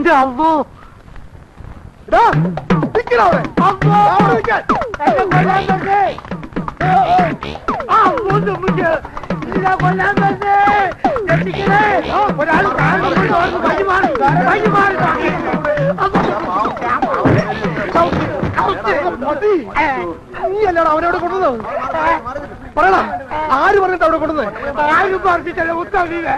എന്റെ അമ്മോ നീയല്ലാണ് അവനവിടെ കൊണ്ടുവന്നത് പറയണ ആര് പറഞ്ഞിട്ട് അവിടെ കൊണ്ടുവന്നത് ആരും പറഞ്ഞിട്ടല്ല ഉത്തരവില്ല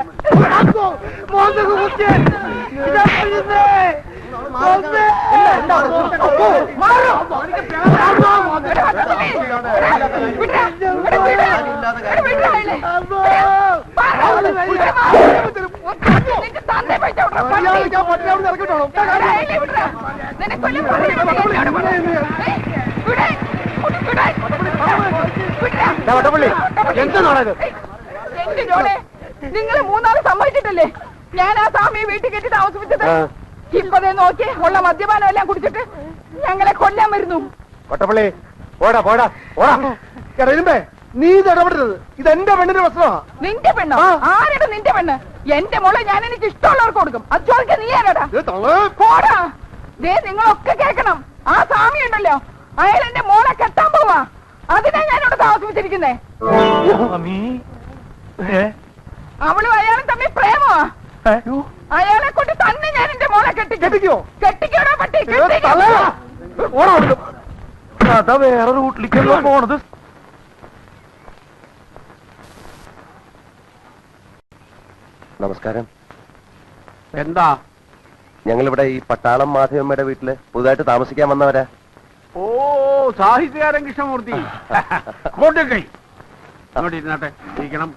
നിങ്ങൾ മൂന്നാള് സമ്മതിച്ചിട്ടല്ലേ ഞാൻ ആ സ്വാമിയെ വീട്ടിൽ കെട്ടി താമസിപ്പിച്ചത്? ഇപ്പതേ നോക്കി ഉള്ള മദ്യപാനം എല്ലാം കുടിച്ചിട്ട് ഞങ്ങളെ കൊല്ലാൻ വരുന്നു. കൊട്ടപ്പള്ളി പോടാ പോടാ പോടാ. നീ ഇത് ഇടപെടരുത്. ഇത് എന്റെ പെണ്ണിന്റെ പ്രശ്നമാ. നിന്റെ പെണ്ണോ? ആരുടെ നിന്റെ പെണ്ണ്? എന്റെ മോളെ ഞാൻ എനിക്ക് ഇഷ്ടമുള്ളവർക്ക് കൊടുക്കും. അത് ചോദിക്കാൻ നീ ആരാടാ? പോടാ. ദേ നിങ്ങളൊക്കെ കേൾക്കണം. ആ സ്വാമി ഉണ്ടല്ലോ, അയാൾ എന്റെ മോളെ കെട്ടാൻ പോവാ. അതിനാ ഞാനിവിടെ താമസിപ്പിച്ചിരിക്കുന്നേ. അവളും അയാളും തമ്മിൽ പ്രേമമാ. അയാളെ കൊണ്ട് തന്നെ ഞാൻ എന്റെ മോളെ കെട്ടിക്കോ. കെട്ടിക്കോടാ പട്ടി. കഥ വേറെ റൂട്ടിലേക്കല്ലോ പോണത്. നമസ്കാരം. എന്താ? ഞങ്ങളിവിടെ ഈ പട്ടാളം മാധവമ്മയുടെ വീട്ടില് പുതുതായിട്ട് താമസിക്കാൻ വന്നവരാ. ഓ, സാഹിത്യകാരൻ കൃഷ്ണമൂർത്തി. ഇരുന്നാട്ടെ, ഇരിക്കണം.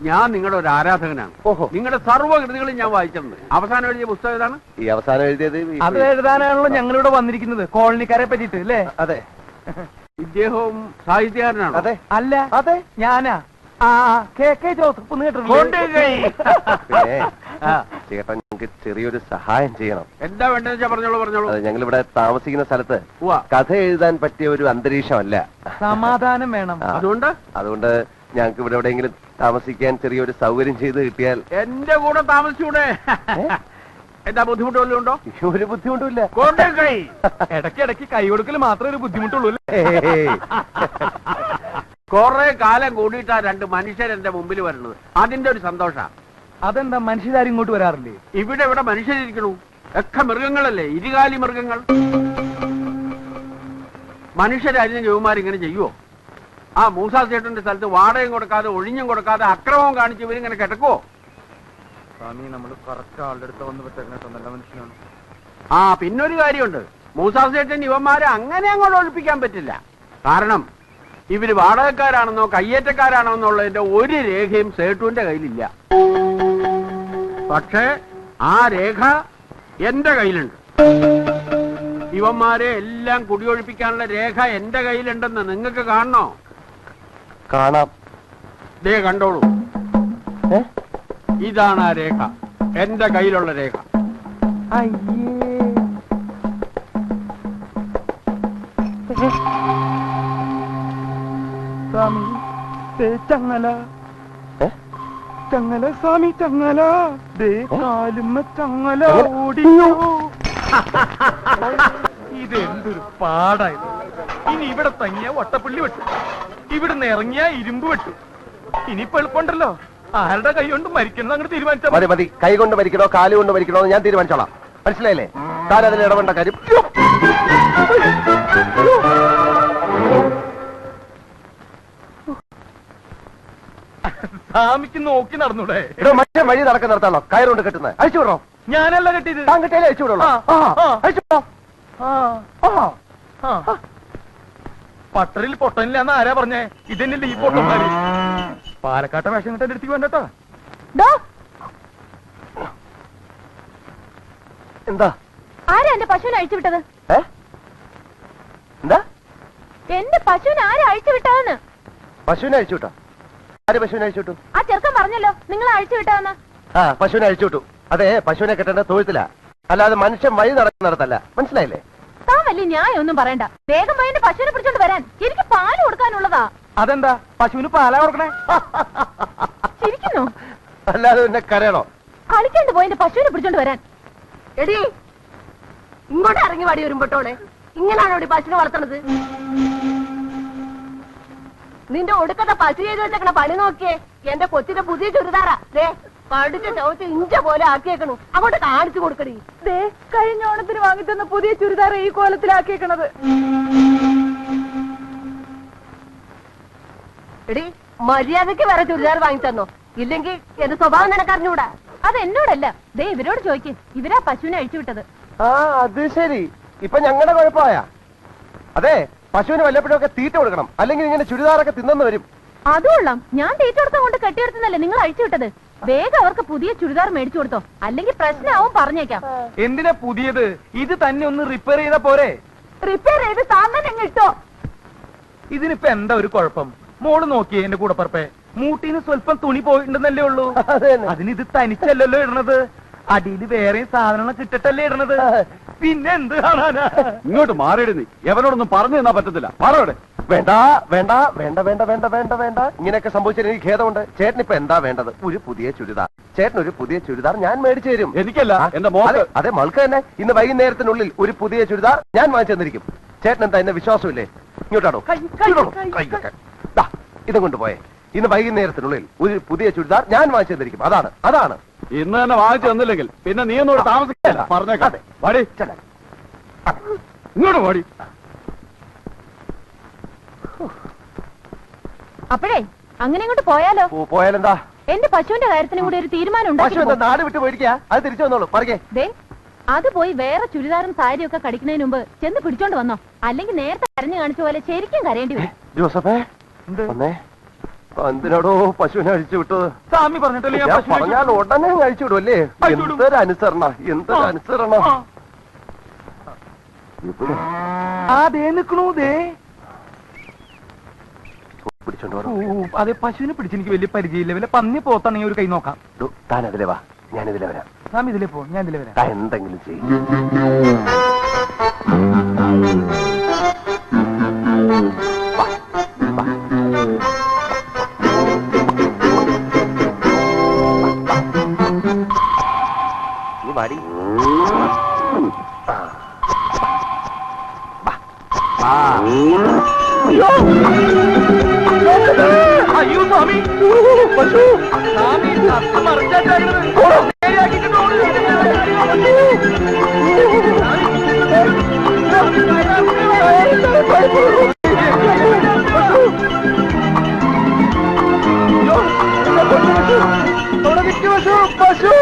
ഞാൻ നിങ്ങളുടെ ഒരു ആരാധകനാണ്. ഓഹോ. നിങ്ങളുടെ സർവ്വകൃതികളും ഞാൻ വായിച്ചിട്ടുണ്ട്. അവസാനം എഴുതിയ പുസ്തകം ഏതാണ്? ഈ അവസാനം എഴുതിയത് അത് എഴുതാനാണല്ലോ ഞങ്ങളിവിടെ വന്നിരിക്കുന്നത്, കോളനിക്കാരെ പറ്റിട്ട് അല്ലേ? അതെ. ഇദ്ദേഹവും സാഹിത്യകാരനാണ്. അതെ. അല്ല, അതെ ഞാനാ. കെ ജോസഫ് ചേട്ടൻ ഞങ്ങൾക്ക് ചെറിയൊരു സഹായം ചെയ്യണം. എന്താ വേണ്ടതെന്ന് വെച്ചാൽ പറഞ്ഞോളൂ. അതെ, ഞങ്ങളിവിടെ താമസിക്കുന്ന സ്ഥലത്ത് കഥ എഴുതാൻ പറ്റിയ ഒരു അന്തരീക്ഷമല്ല. സമാധാനം വേണം. അതുകൊണ്ട് ഞങ്ങൾക്ക് ഇവിടെ എവിടെയെങ്കിലും താമസിക്കാൻ ചെറിയൊരു സൗകര്യം ചെയ്ത് കിട്ടിയാൽ. എന്റെ കൂടെ താമസിച്ചൂടെ? എന്താ ബുദ്ധിമുട്ട് വല്ലതും ഉണ്ടോ? ഒരു ബുദ്ധിമുട്ടുമില്ല. ഇടയ്ക്കിടയ്ക്ക് കൈ കൊടുക്കൽ മാത്രമേ ഒരു ബുദ്ധിമുട്ടുള്ളൂ. കൊറേ കാലം കൂടിയിട്ടാ രണ്ട് മനുഷ്യർ എന്റെ മുമ്പിൽ വരുന്നത്. അതിന്റെ ഒരു സന്തോഷ. അതെന്താ, മനുഷ്യരാരും ഇങ്ങോട്ട് വരാറില്ലേ? ഇവിടെ മനുഷ്യരിക്കണു. ഒക്കെ മൃഗങ്ങളല്ലേ, ഇരുകാലി മൃഗങ്ങൾ. മനുഷ്യരായിരുന്നു ജോമാരിങ്ങനെ ചെയ്യുവോ? ആ മൂസാ ചേട്ടന്റെ സ്ഥലത്ത് വാടകയും കൊടുക്കാതെ ഒഴിഞ്ഞും കൊടുക്കാതെ അക്രമവും കാണിച്ച് ഇവരിങ്ങനെ കിടക്കുവോ? ആ, പിന്നൊരു കാര്യമുണ്ട്. മൂസാ ചേട്ടൻ ഇവന്മാരെ അങ്ങനെ അങ്ങോട്ട് ഒഴിപ്പിക്കാൻ പറ്റില്ല. കാരണം ഇവര് വാടകക്കാരാണെന്നോ കയ്യേറ്റക്കാരാണോ എന്നുള്ളതിന്റെ ഒരു രേഖയും സേട്ടുവിന്റെ കയ്യിലില്ല. പക്ഷേ ആ രേഖ എന്റെ കയ്യിലുണ്ട്. ഇവന്മാരെ എല്ലാം കുടിയൊഴിപ്പിക്കാനുള്ള രേഖ എന്റെ കയ്യിലുണ്ടെന്ന് നിങ്ങൾക്ക് കാണണോ? കാണാം. ദേ കണ്ടോളൂ. ഇതാണ് ആ രേഖ, എന്റെ കയ്യിലുള്ള രേഖ. ചങ്ങല ചങ്ങല സ്വാമി ചങ്ങല, കാലുമ്മ ചങ്ങല ഓടിയോ. ഇതെന്തൊരു പാടായത്. ഇനി ഇവിടെ തങ്ങിയ വട്ടപ്പുള്ളി വെട്ടു, ഇവിടുന്ന് ഇറങ്ങിയ ഇരുമ്പ് വെട്ടു. ഇനിയിപ്പോ എളുപ്പമുണ്ടല്ലോ, ആരുടെ കൈ കൊണ്ട് മരിക്കണം അങ്ങോട്ട് തീരുമാനിച്ചാൽ മതി. മതി, കൈ കൊണ്ട് മരിക്കണോ കാല് കൊണ്ട് മരിക്കണോ എന്ന് ഞാൻ തീരുമാനിച്ചോളാം. മനസ്സിലായില്ലേ? താൻ അതിൽ ഇടപെടേണ്ട കാര്യം. സ്വാമിക്ക് നോക്കി നടന്നൂടെ? മറ്റേ വഴി നടക്കാൻ നിർത്താണോ കയറുകൊണ്ട് കെട്ടുന്നത്? അഴിച്ചു വിടണോ? ഞാനല്ല കെട്ടിയത്. താൻ കെട്ടിയാലേ അഴിച്ചു വിടണോ? അഴിച്ചു വിടണോ? പട്ടറിൽ പൊട്ടനില്ലാന്ന് ആരാ പറഞ്ഞേ? ഇതന്നെയല്ലേ ഈ പൊട്ടന്മാര്. പാലക്കാട്ടെ വേഷം കിട്ടാൻ എടുത്തേക്ക് വേണ്ടട്ടോ. എന്താ? ആരാ എന്റെ പശുവിനെ അഴിച്ചു വിട്ടത്? എന്താ? എന്റെ പശുവിനെ ആരാ അഴിച്ചു വിട്ടതെന്ന്? പശുവിനെ അഴിച്ചു വിട്ടോ? ആര് പശുവിനെ അഴിച്ചു വിട്ടു? ആ ചെറുക്കൻ പറഞ്ഞല്ലോ നിങ്ങൾ അഴിച്ചു വിട്ടതെന്ന്. പശുവിനെ അഴിച്ചു വിട്ടു. അതെ, പശുവിനെ കെട്ടേണ്ട തൊഴുത്തില്ല, അല്ലാതെ മനുഷ്യൻ വഴി നടക്കുന്നിടത്തല്ല. മനസ്സിലായില്ലേ? താൻ വലിയ ന്യായം ഒന്നും പറയണ്ട. വേഗം പോയി എന്റെ പശുവിനെ പിടിച്ചോണ്ട് വരാൻ. എനിക്ക് പാല് കൊടുക്കാനുള്ളതാ. അതെന്താ പശുവിന് പാലാ കൊടുക്കണേ? ചിരിക്കുന്നു. അല്ലാതെ പിന്നെ കരയണോ? കളിക്കാണ്ട് പോയി പശുവിനെ പിടിച്ചോണ്ട് വരാൻ. എടി ഇങ്ങോട്ട് ഇറങ്ങി വാടി വരുമ്പോട്ടോളെ, ഇങ്ങനാണോ ഇവിടെ പശുവിനെ വളർത്തണത്? നിന്റെ ഒടുക്കത്തെ പശു ചെയ്ത് വെച്ചേക്കണ പണി നോക്കിയേ. എന്റെ കൊച്ചിന്റെ പുതിയ ചുരിദാറാ, ദേ കടിച്ച ചവിട്ട് ഇഞ്ച പോലെ ആക്കിയേക്കണു. അങ്ങോട്ട് കാണിച്ചു കൊടുക്കടി. ദേ കഴിഞ്ഞ ഓണത്തിന് വാങ്ങിത്തന്ന പുതിയ ചുരിദാർ ഈ കോലത്തിലാക്കിയേക്കണത്. എടി മര്യാദക്ക് വേറെ ചുരിദാർ വാങ്ങിത്തന്നോ, ഇല്ലെങ്കിൽ എന്റെ സ്വഭാവം നിനക്കറിഞ്ഞൂടാ. അത് എന്നോടല്ല, ദേ ഇവരോട് ചോദിക്ക്. ഇവരാ പശുവിനെ അഴിച്ചു വിട്ടത്. ആ അത് ശരി, ഇപ്പൊ ഞങ്ങളുടെ കുഴപ്പമായ. അതെ, പശുവിന് വല്ലപ്പോഴൊക്കെ തീറ്റ കൊടുക്കണം, അല്ലെങ്കിൽ ഇങ്ങനെ ചുരിദാറൊക്കെ തിന്നെന്ന് വരും. അതുകൊള്ളാം, ഞാൻ തീറ്റ കൊടുത്ത കൊണ്ട് കെട്ടിയെടുത്തുന്നല്ലേ നിങ്ങൾ അഴിച്ചു വിട്ടത്. വേഗം അവർക്ക് പുതിയ ചുരിദാർ മേടിച്ചു കൊടുത്തോ, അല്ലെങ്കിൽ പ്രശ്നമാവും പറഞ്ഞേക്കാം. എന്തിനാ പുതിയത്? ഇത് തന്നെ ഒന്ന് റിപ്പയർ ചെയ്താ പോരെ? റിപ്പയർ ചെയ്ത് താന്നെ കിട്ടോ. ഇതിനിപ്പോ എന്താ ഒരു കുഴപ്പം? മോള് നോക്കിയേ എന്റെ കൂടെ പറപ്പേ, മൂട്ടീന്ന് സ്വല്പം തുണി പോയിട്ടുണ്ടെന്നല്ലേ ഉള്ളൂ. അതിന് ഇത് തനിച്ചല്ലല്ലോ ഇടണത്, അടിയിൽ വേറെയും സാധനങ്ങൾ കിട്ടിട്ടല്ലേ ഇടണത്. പിന്നെ എന്ത് കാണാനാ? ഇങ്ങോട്ട് മാറിയിടുന്നു, എവനോടൊന്നും പറഞ്ഞു തന്നാ പറ്റത്തില്ല. മാറോടെ. വേണ്ട വേണ്ട വേണ്ട വേണ്ട വേണ്ട വേണ്ട വേണ്ട, ഇങ്ങനെയൊക്കെ സംഭവിച്ചാൽ എനിക്ക് ഖേദമുണ്ട്. ചേട്ടനിപ്പോ എന്താ വേണ്ടത്? ഒരു പുതിയ ചുരിദാർ. ചേട്ടൻ ഒരു പുതിയ ചുരിദാർ ഞാൻ മേടിച്ചു തരും. എനിക്കല്ല, എന്റെ മോൾക്ക്. അതെ, മൾക്ക് തന്നെ. ഇന്ന് വൈകുന്നേരത്തിനുള്ളിൽ ഒരു പുതിയ ചുരിദാർ ഞാൻ വാങ്ങിച്ചു തന്നിരിക്കും. ചേട്ടൻ എന്താ എന്നെ വിശ്വാസമില്ലേ? ഇങ്ങോട്ടാണോ? ഇതും കൊണ്ടുപോയേ. ഇന്ന് വൈകുന്നേരത്തിനുള്ളിൽ ഒരു പുതിയ ചുരിദാർ ഞാൻ വാങ്ങിച്ചു തന്നിരിക്കും. അതാണ് ഇന്ന് തന്നെ വാങ്ങിച്ചു തന്നില്ലെങ്കിൽ പിന്നെ നീ ഒന്നോട് താമസിക്കില്ല. പറഞ്ഞേക്കാം. വാടി, ഇങ്ങോട്ട് വാടി. അപ്പോഴേ അങ്ങനെ ഇങ്ങോട്ട് പോയാലോ? പോയാലെന്താ? എന്റെ പശുവിന്റെ കാര്യത്തിനും കൂടി ഒരു തീരുമാനം പശു എന്താ നാട് വിട്ട് പോയിരിക്കാ? അത് തിരിച്ചു വന്നോളൂ. പറയേ. ദേ അത് പോയി വേറെ ചുരിദാറും സാരിയും ഒക്കെ കടിക്കുന്നതിന് മുമ്പ് ചെന്ന് പിടിച്ചോണ്ട് വന്നോ, അല്ലെങ്കിൽ നേരത്തെ കരഞ്ഞു കാണിച്ച പോലെ ശരിക്കും കരയേണ്ടി വരും. ജോസഫേ, എന്തിനാടോ പശുവിനെ അഴിച്ചു വിട്ടത്? സ്വാമി പറഞ്ഞിട്ടല്ലേ ഞാൻ പശുവിനെ പറഞ്ഞാൽ ഉടനെ അഴിച്ചു വിടുമല്ലേ? എന്തൊരു അനുസരണ, എന്തൊരു അനുസരണ. അതേ നിക്കണു. ദേ പിടിച്ചോണ്ട് ഓ, അതെ, പശുവിനെ പിടിച്ച് എനിക്ക് വലിയ പരിചയമില്ല. വല്ല പന്നി പോത്താണെങ്കിൽ ഒരു കൈ നോക്കാം. താൻ അതിലെ വാ, ഞാനിതിലെ വരാം. സ്വാമി ഇതിലേ പോ, ഞാൻ ഇതിലേ വരാം. താൻ എന്തെങ്കിലും ചെയ്യും. അയ്യോ സ്വാമി, പശു സ്വാമി മറിച്ചാക്കുന്നത്. പശു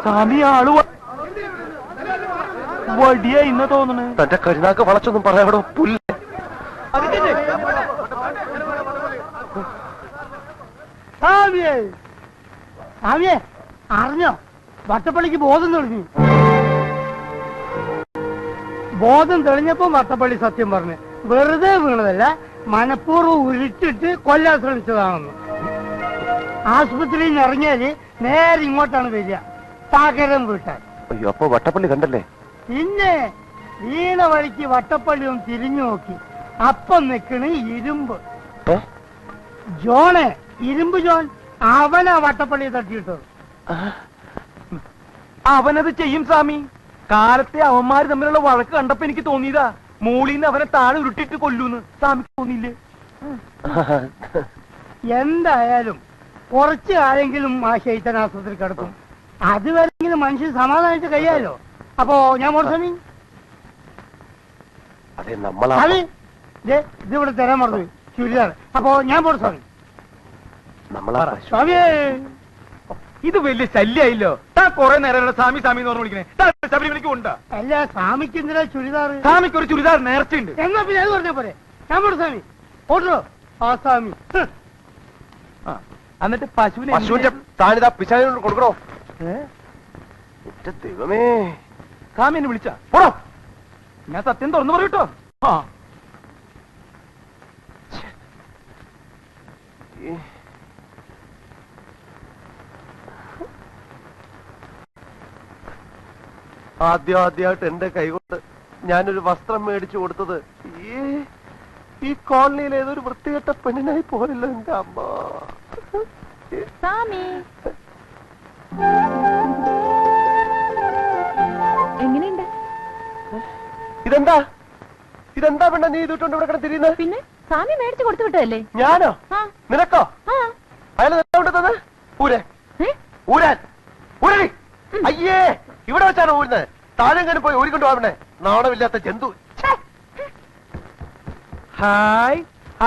സ്വാമി ആള് വടിയ ഇന്ന് തോന്നണേ. തന്റെ കരുനാക്ക് വളച്ചൊന്നും പറയാടോ പുല്ല്. അറിഞ്ഞോ, വട്ടപ്പള്ളിക്ക് ബോധം തെളിഞ്ഞു. ബോധം തെളിഞ്ഞപ്പോ വട്ടപ്പള്ളി സത്യം പറഞ്ഞു, വെറുതെ വീണതല്ല, മനഃപൂർവ്വം ഉരുട്ടിട്ട് കൊല്ലാൻ ശ്രമിച്ചതാണെന്ന്. ആശുപത്രിയിൽ നിന്ന് ഇറങ്ങിയാല് നേരെ ഇങ്ങോട്ടാണ് വരിക, പകരം വീട്ടാൻ. അയ്യോ, അപ്പൊ വട്ടപ്പള്ളി കണ്ടല്ലേ? പിന്നെ വീണ വഴിക്ക് വട്ടപ്പള്ളി ഒന്ന് തിരിഞ്ഞു നോക്കി, അപ്പം നിക്കണ് ഇരുമ്പ് ജോണേ, ഇരുമ്പ് ജോൺ. അവനാ വട്ടപ്പള്ളി തട്ടിയിട്ടത്. അവനത് ചെയ്യും സ്വാമി. കാലത്തെ അവന്മാര് തമ്മിലുള്ള വഴക്ക് കണ്ടപ്പോ എനിക്ക് തോന്നിയതാ, മോളിന്ന് അവനെ താഴെ ഉരുട്ടിട്ട് കൊല്ലൂന്ന്. സ്വാമിക്ക് തോന്നിയില്ലേ? എന്തായാലും കുറച്ച് കാലെങ്കിലും ആ ശൈത്തൻ ആശുപത്രി കിടക്കും. അതുവരെങ്കിലും മനുഷ്യൻ സമാധാനിച്ച് കഴിയാലോ. അപ്പോ ഞാൻ മോർസ്വാമി, അതെ നമ്മളാ. അത് ഇതിവിടെ തരാൻ പറഞ്ഞു ചുരിദാർ. അപ്പോ ഞാൻ മോർസ്വാമി. നമ്മളാ സ്വാമിയേ, ഇത് വലിയ ശല്യായില്ലോ. താൻ കുറെ നേരം സ്വാമി സ്വാമി എന്ന് പറഞ്ഞു വിളിക്കണേ. ശബരിമലയ്ക്ക് ഉണ്ടാ? അല്ല, സ്വാമിക്ക് എന്തിനാ ചുരിദാർ? സ്വാമിക്ക് ഒരു ചുരിദാർ നേർച്ചയുണ്ട്. എന്നാ പിന്നെ അത് പറഞ്ഞാ പോരെ. ഞാൻ മോർസ്വാമി ഓട്ടോ ആ സ്വാമി. എന്നിട്ട് പശുവിന്റെ താനിതാ പിശാചിനോട് കൊടുക്കണോ? ദൈവമേ, സ്വാമി എന്നെ വിളിച്ച പോടോ. ഞാൻ സത്യം തുറന്നു പറയൂട്ടോ. ആദ്യമായിട്ട് എന്റെ കൈകൊണ്ട് ഞാനൊരു വസ്ത്രം മേടിച്ചു കൊടുത്തത് ഈ കോളനിയിൽ ഏതൊരു വൃത്തികെട്ട പെണ്ണിനായി പോയല്ലോ എന്റെ അമ്മ. സാമി എങ്ങനെയുണ്ട്? ഇതെന്താ പെണ്ണ നീ ഇതിട്ടുണ്ട് ഇവിടെ കിടന്ന് തിരിയുന്നത്? പിന്നെ സാമി മേടിച്ചു കൊടുത്തു വിട്ടതല്ലേ? ഞാനോ? നിനക്കോ? അയാൾ കൊണ്ടത് ഊരാൻ ഊരടി. അയ്യേ, ഇവിടെ വെച്ചാണ് ഊരുന്നത്. താഴെങ്ങനെ പോയി ഊരിക്കൊണ്ട് പോവണേ, നാണമില്ലാത്ത ജന്തു. ഹായ്,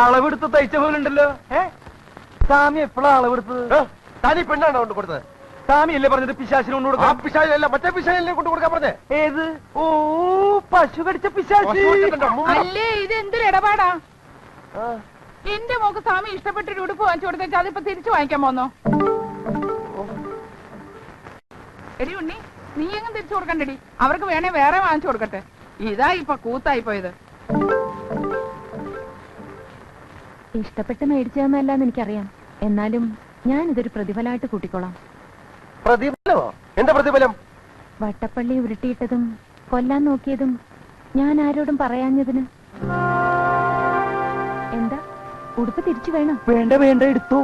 അളവെടുത്ത് തയ്ച്ച പോലുണ്ടല്ലോ. സാമി എപ്പോഴാ അളവെടുത്തത്? താനീ പെണ്ണാണോ കൊണ്ട് കൊടുത്തത്? സാമി അല്ലേ പറഞ്ഞത് പിശാചിന് കൊണ്ട് ആ കൊടുക്കാം? പിശാചല്ല, മറ്റേ പിശാചിനെ കൊണ്ട് കൊടുക്കാൻ പറഞ്ഞേ. ഏത്? ഓ, പശു കടിച്ച പിശാചി. അല്ലേ ഇത് എന്തൊരു ഇടപാടാ? എന്റെ മോക്ക് സ്വാമി ഇഷ്ടപ്പെട്ടൊരു ഉടുപ്പ് വാങ്ങിച്ചു കൊടുത്തേച്ചാ അതിപ്പോ തിരിച്ചു വാങ്ങിക്കാൻ പോന്നോ? എടി ഉണ്ണി, നീ എങ്ങും തിരിച്ചു കൊടുക്കണ്ടടി. അവർക്ക് വേണേ വേറെ വാങ്ങിച്ചു കൊടുക്കട്ടെ. ഇതാ ഇപ്പൊ കൂത്തായി പോയത്. ഇഷ്ടപ്പെട്ട് മേടിച്ചതെന്നല്ലാന്ന് എനിക്കറിയാം. എന്നാലും ഞാൻ ഇതൊരു പ്രതിഫലമായിട്ട് കൂട്ടിക്കോളാം. പ്രതിഫലമോ? എന്താ പ്രതിഫലം? വട്ടപ്പള്ളി ഉരുട്ടിയിട്ടതും കൊല്ലാൻ നോക്കിയതും ഞാൻ ആരോടും പറയാഞ്ഞതിന്. എന്താ, ഉടുപ്പ് തിരിച്ചു വേണം? വേണ്ട വേണ്ട, എടുത്തോ.